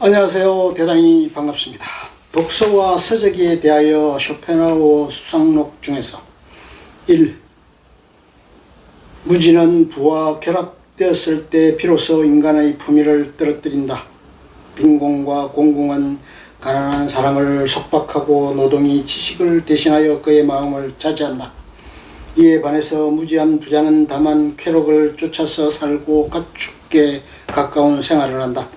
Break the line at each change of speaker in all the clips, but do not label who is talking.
안녕하세요. 대단히 반갑습니다. 독서와 서적에 대하여 쇼펜하우어 수상록 중에서 1. 무지는 부와 결합되었을 때 비로소 인간의 품위를 떨어뜨린다. 빈공과 공공은 가난한 사람을 속박하고 노동이 지식을 대신하여 그의 마음을 차지한다. 이에 반해서 무지한 부자는 다만 쾌락을 쫓아서 살고 가축에 가까운 생활을 한다.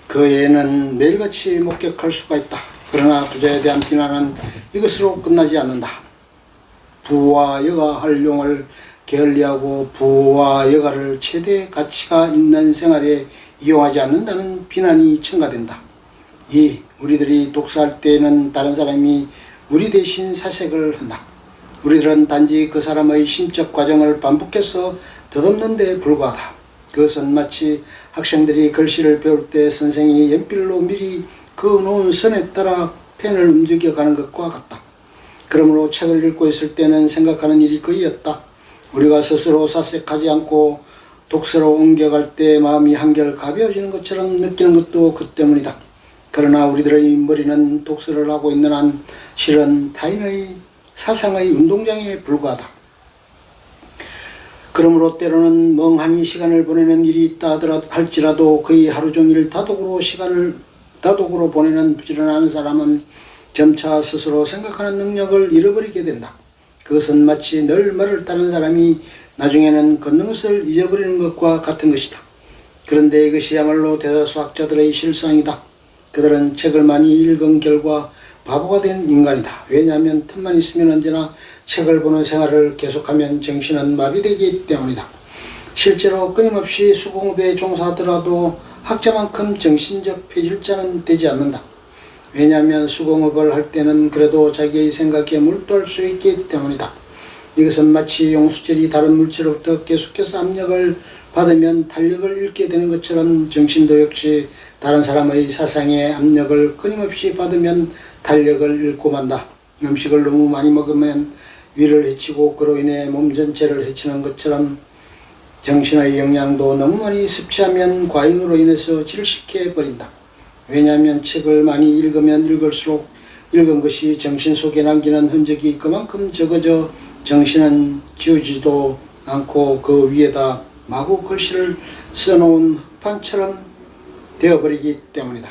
그 애는 매일같이 목격할 수가 있다. 그러나 부자에 대한 비난은 이것으로 끝나지 않는다. 부와 여가 할 용을 게을리하고 부와 여가를 최대 가치가 있는 생활에 이용하지 않는다는 비난이 첨가된다. 2. 우리들이 독서할 때에는 다른 사람이 우리 대신 사색을 한다. 우리들은 단지 그 사람의 심적 과정을 반복해서 덧없는 데 불과하다. 그것은 마치 학생들이 글씨를 배울 때 선생이 연필로 미리 그어놓은 선에 따라 펜을 움직여가는 것과 같다. 그러므로 책을 읽고 있을 때는 생각하는 일이 거의 없다. 우리가 스스로 사색하지 않고 독서로 옮겨갈 때 마음이 한결 가벼워지는 것처럼 느끼는 것도 그 때문이다. 그러나 우리들의 머리는 독서를 하고 있는 한 실은 타인의 사상의 운동장에 불과하다. 그러므로 때로는 멍하니 시간을 보내는 일이 있다 할지라도 거의 하루 종일 다독으로 보내는 부지런한 사람은 점차 스스로 생각하는 능력을 잃어버리게 된다. 그것은 마치 늘 말을 따는 사람이 나중에는 걷는 것을 잊어버리는 것과 같은 것이다. 그런데 이것이야말로 대다수 학자들의 실상이다. 그들은 책을 많이 읽은 결과 바보가 된 인간이다. 왜냐하면 틈만 있으면 언제나 책을 보는 생활을 계속하면 정신은 마비되기 때문이다. 실제로 끊임없이 수공업에 종사하더라도 학자만큼 정신적 폐질자는 되지 않는다. 왜냐하면 수공업을 할 때는 그래도 자기의 생각에 몰두할 수 있기 때문이다. 이것은 마치 용수철이 다른 물체로부터 계속해서 압력을 받으면 탄력을 잃게 되는 것처럼 정신도 역시 다른 사람의 사상에 압력을 끊임없이 받으면 탄력을 잃고 만다. 음식을 너무 많이 먹으면 위를 해치고 그로 인해 몸 전체를 해치는 것처럼 정신의 영양도 너무 많이 섭취하면 과잉으로 인해서 질식해버린다. 왜냐하면 책을 많이 읽으면 읽을수록 읽은 것이 정신 속에 남기는 흔적이 그만큼 적어져 정신은 지우지도 않고 그 위에다 마구 글씨를 써놓은 흙판처럼 되어버리기 때문이다.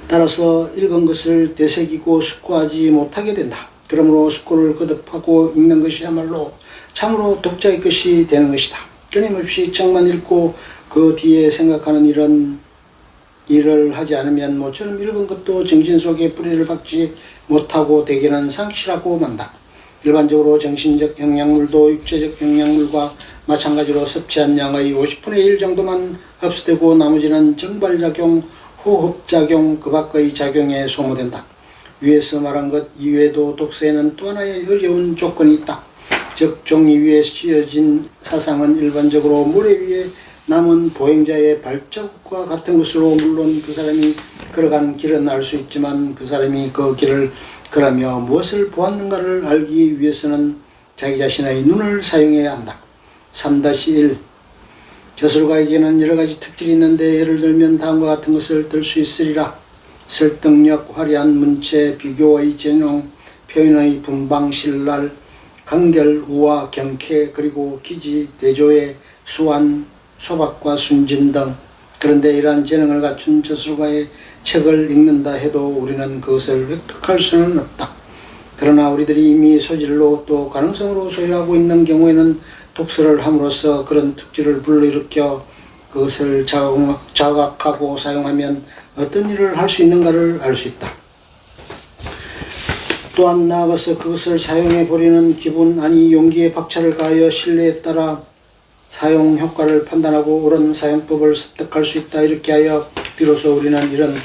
따라서 읽은 것을 되새기고 숙고하지 못하게 된다. 그러므로 숙고를 거듭하고 읽는 것이야말로 참으로 독자의 것이 되는 것이다. 끊임없이 책만 읽고 그 뒤에 생각하는 일을 하지 않으면 모처럼 읽은 것도 정신 속에 뿌리를 박지 못하고 대개는 상실하고 만다. 일반적으로 정신적 영양물도 육체적 영양물과 마찬가지로 섭취한 양의 50분의 1 정도만 흡수되고 나머지는 정발작용, 호흡작용, 그 밖의 작용에 소모된다. 위에서 말한 것 이외에도 독서에는 또 하나의 어려운 조건이 있다. 즉 종이 위에 씌어진 사상은 일반적으로 모래 위에 남은 보행자의 발자국과 같은 것으로 물론 그 사람이 걸어간 길은 알 수 있지만 그 사람이 그 길을 걸으며 무엇을 보았는가를 알기 위해서는 자기 자신의 눈을 사용해야 한다. 3-1 저술가에게는 여러가지 특질이 있는데 예를 들면 다음과 같은 것을 들 수 있으리라. 설득력, 화려한 문체, 비교의 재능, 표현의 분방, 신랄, 간결, 우화, 경쾌, 그리고 기지, 대조의 수완, 소박과 순진 등. 그런데 이러한 재능을 갖춘 저술가의 책을 읽는다 해도 우리는 그것을 획득할 수는 없다. 그러나 우리들이 이미 소질로 또 가능성으로 소유하고 있는 경우에는 독서를 함으로써 그런 특질을 불러일으켜 그것을 자각하고 사용하면 어떤 일을 할 수 있는가를 알 수 있다. 또한 나아가서 그것을 사용해 버리는 기분 아니 용기에 박차를 가하여 신뢰에 따라 사용 효과를 판단하고 옳은 사용법을 습득할 수 있다. 이렇게 하여 비로소 우리는 이런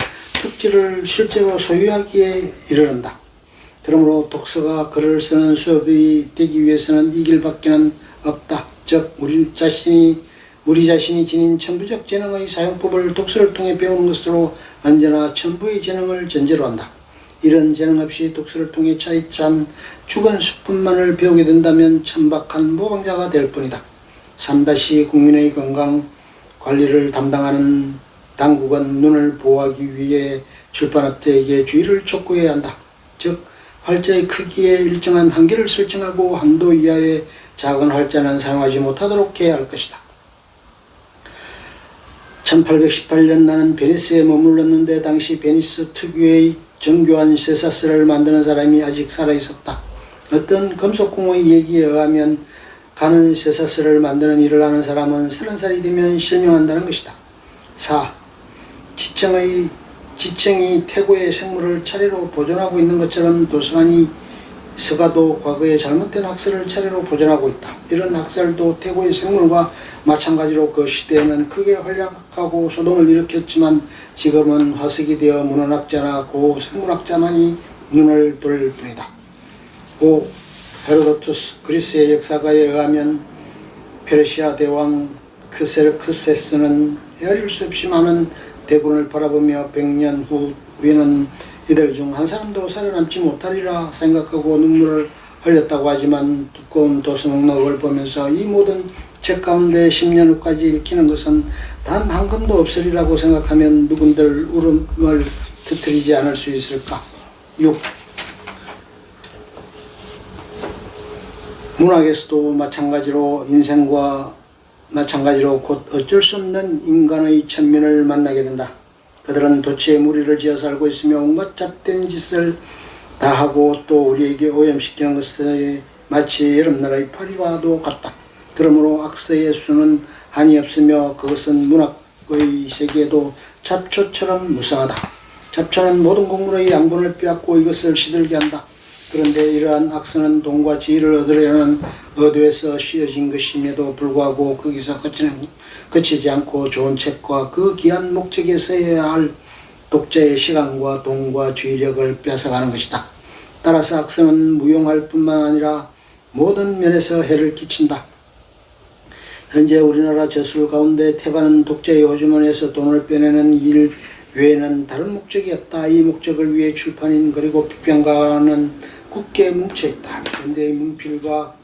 특질을 실제로 소유하기에 이르는다. 그러므로 독서가 글을 쓰는 수업이 되기 위해서는 이 길밖에는 없다. 즉 우리 자신이 지닌 천부적 재능의 사용법을 독서를 통해 배우는 것으로 언제나 천부의 재능을 전제로 한다. 이런 재능 없이 독서를 통해 차이찬 죽은 수분만을 배우게 된다면 천박한 모방자가 될 뿐이다. 3- 국민의 건강 관리를 담당하는 당국은 눈을 보호하기 위해 출판업체에게 주의를 촉구해야 한다. 즉 활자의 크기에 일정한 한계를 설정하고 한도 이하의 작은 활자는 사용하지 못하도록 해야 할 것이다. 1818년 나는 베니스에 머물렀는데 당시 베니스 특유의 정교한 쇠사슬을 만드는 사람이 아직 살아있었다. 어떤 금속공의 얘기에 의하면 가는 쇠사슬을 만드는 일을 하는 사람은 30살이 되면 실명한다는 것이다. 4. 지청이 태고의 생물을 차례로 보존하고 있는 것처럼 도서관이 서가도 과거에 잘못된 학설을 차례로 보존하고 있다. 이런 학설도 태고의 생물과 마찬가지로 그 시대에는 크게 활약하고 소동을 일으켰지만 지금은 화석이 되어 문헌학자나 고생물학자만이 눈을 돌릴 뿐이다. 5. 헤로도투스 그리스의 역사가에 의하면 페르시아 대왕 크세르크세스는 헤아릴 수 없이 많은 대군을 바라보며 100년 후 우리는 이들 중 한 사람도 살아남지 못하리라 생각하고 눈물을 흘렸다고 하지만 두꺼운 도서 목록을 보면서 이 모든 책 가운데 10년 후까지 읽히는 것은 단 한 권도 없으리라고 생각하면 누군들 울음을 터뜨리지 않을 수 있을까? 6. 문학에서도 마찬가지로 인생과 마찬가지로 곧 어쩔 수 없는 인간의 천민을 만나게 된다. 그들은 도처에 무리를 지어 살고 있으며 온갖 잣된 짓을 다 하고 또 우리에게 오염시키는 것이 마치 여름날의 파리와도 같다. 그러므로 악서의 수는 한이 없으며 그것은 문학의 세계에도 잡초처럼 무성하다. 잡초는 모든 곡물의 양분을 빼앗고 이것을 시들게 한다. 그런데 이러한 악서는 돈과 지위를 얻으려는 의도에서 씌어진 것임에도 불구하고 거기서 그치지 않고 좋은 책과 그 귀한 목적에 서야 할 독자의 시간과 돈과 주의력을 뺏어가는 것이다. 따라서 악서는 무용할 뿐만 아니라 모든 면에서 해를 끼친다. 현재 우리나라 저술 가운데 태반은 독자의 호주머니에서 돈을 빼내는 일 외에는 다른 목적이 없다. 이 목적을 위해 출판인 그리고 비평가는 굳게 뭉쳐있다. 현대의 문필과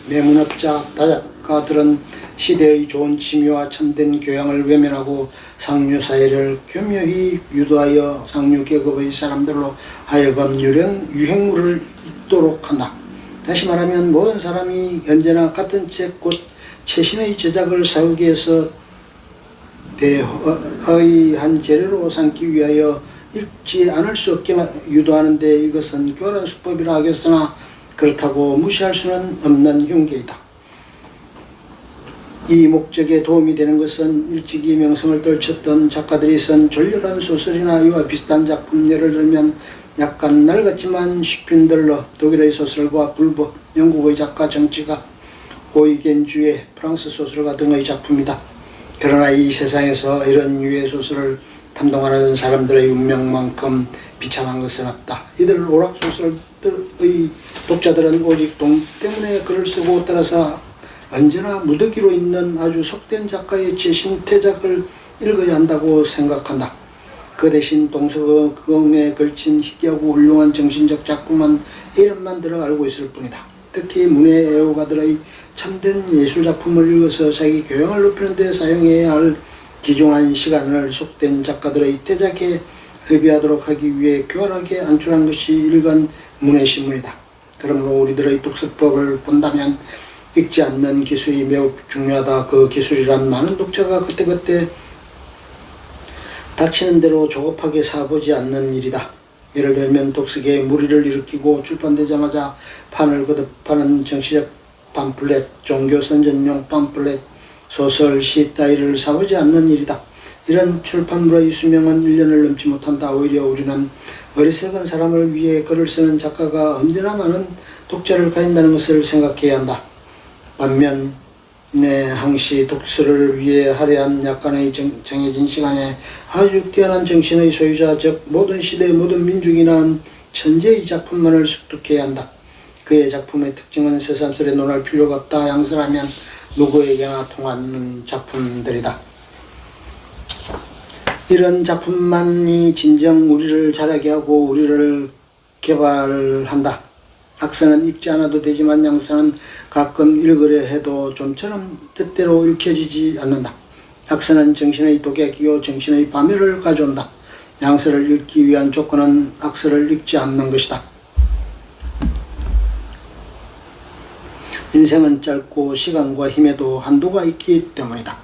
매문업자, 다작가들은 시대의 좋은 취미와 참된 교양을 외면하고 상류사회를 교묘히 유도하여 상류계급의 사람들로 하여금 유행물을 읽도록 한다. 다시 말하면 모든 사람이 언제나 같은 책 곧 최신의 제작을 사오기 위해서 대의 한 재료로 삼기 위하여 읽지 않을 수 없게 유도하는데 이것은 교활한 수법이라 하겠으나 그렇다고 무시할 수는 없는 흉계이다. 이 목적에 도움이 되는 것은 일찍이 명성을 떨쳤던 작가들이 쓴 졸렬한 소설이나 이와 비슷한 작품, 예를 들면 약간 낡았지만 슈핀들러, 독일의 소설가 불버, 영국의 작가 정치가, 오이겐주의 프랑스 소설가 등의 작품이다. 그러나 이 세상에서 이런 유의 소설을 탐동하는 사람들의 운명만큼 비참한 것은 없다. 이들 오락소설의 독자들은 오직 돈 때문에 글을 쓰고 따라서 언제나 무더기로 있는 아주 속된 작가의 최신 태작을 읽어야 한다고 생각한다. 그 대신 동서금에 걸친 희귀하고 훌륭한 정신적 작품은 이름만 들어 알고 있을 뿐이다. 특히 문예 애호가들의 참된 예술작품을 읽어서 자기 교양을 높이는 데 사용해야 할 귀중한 시간을 속된 작가들의 태작에 흡의하도록 하기 위해 교활하게 안출한 것이 일간 문예신문이다. 그러므로 우리들의 독서법을 본다면 읽지 않는 기술이 매우 중요하다. 그 기술이란 많은 독자가 그때그때 닥치는 대로 조급하게 사보지 않는 일이다. 예를 들면 독서계에 무리를 일으키고 출판되자마자 판을 거듭하는 정치적 팜플렛, 종교선전용 팜플렛, 소설, 시 따위를 사보지 않는 일이다. 이런 출판물의 수명은 1년을 넘지 못한다. 오히려 우리는 어리석은 사람을 위해 글을 쓰는 작가가 언제나 많은 독자를 가진다는 것을 생각해야 한다. 반면 항시 독서를 위해 할애한 약간의 정해진 시간에 아주 뛰어난 정신의 소유자, 즉 모든 시대 모든 민족이 낳은 천재의 작품만을 습득해야 한다. 그의 작품의 특징은 새삼스레 논할 필요가 없다. 양설하면 누구에게나 통하는 작품들이다. 이런 작품만이 진정 우리를 자라게 하고 우리를 개발한다. 악서는 읽지 않아도 되지만 양서는 가끔 읽으려 해도 좀처럼 뜻대로 읽혀지지 않는다. 악서는 정신의 독약이요 정신의 파멸을 가져온다. 양서를 읽기 위한 조건은 악서를 읽지 않는 것이다. 인생은 짧고 시간과 힘에도 한도가 있기 때문이다.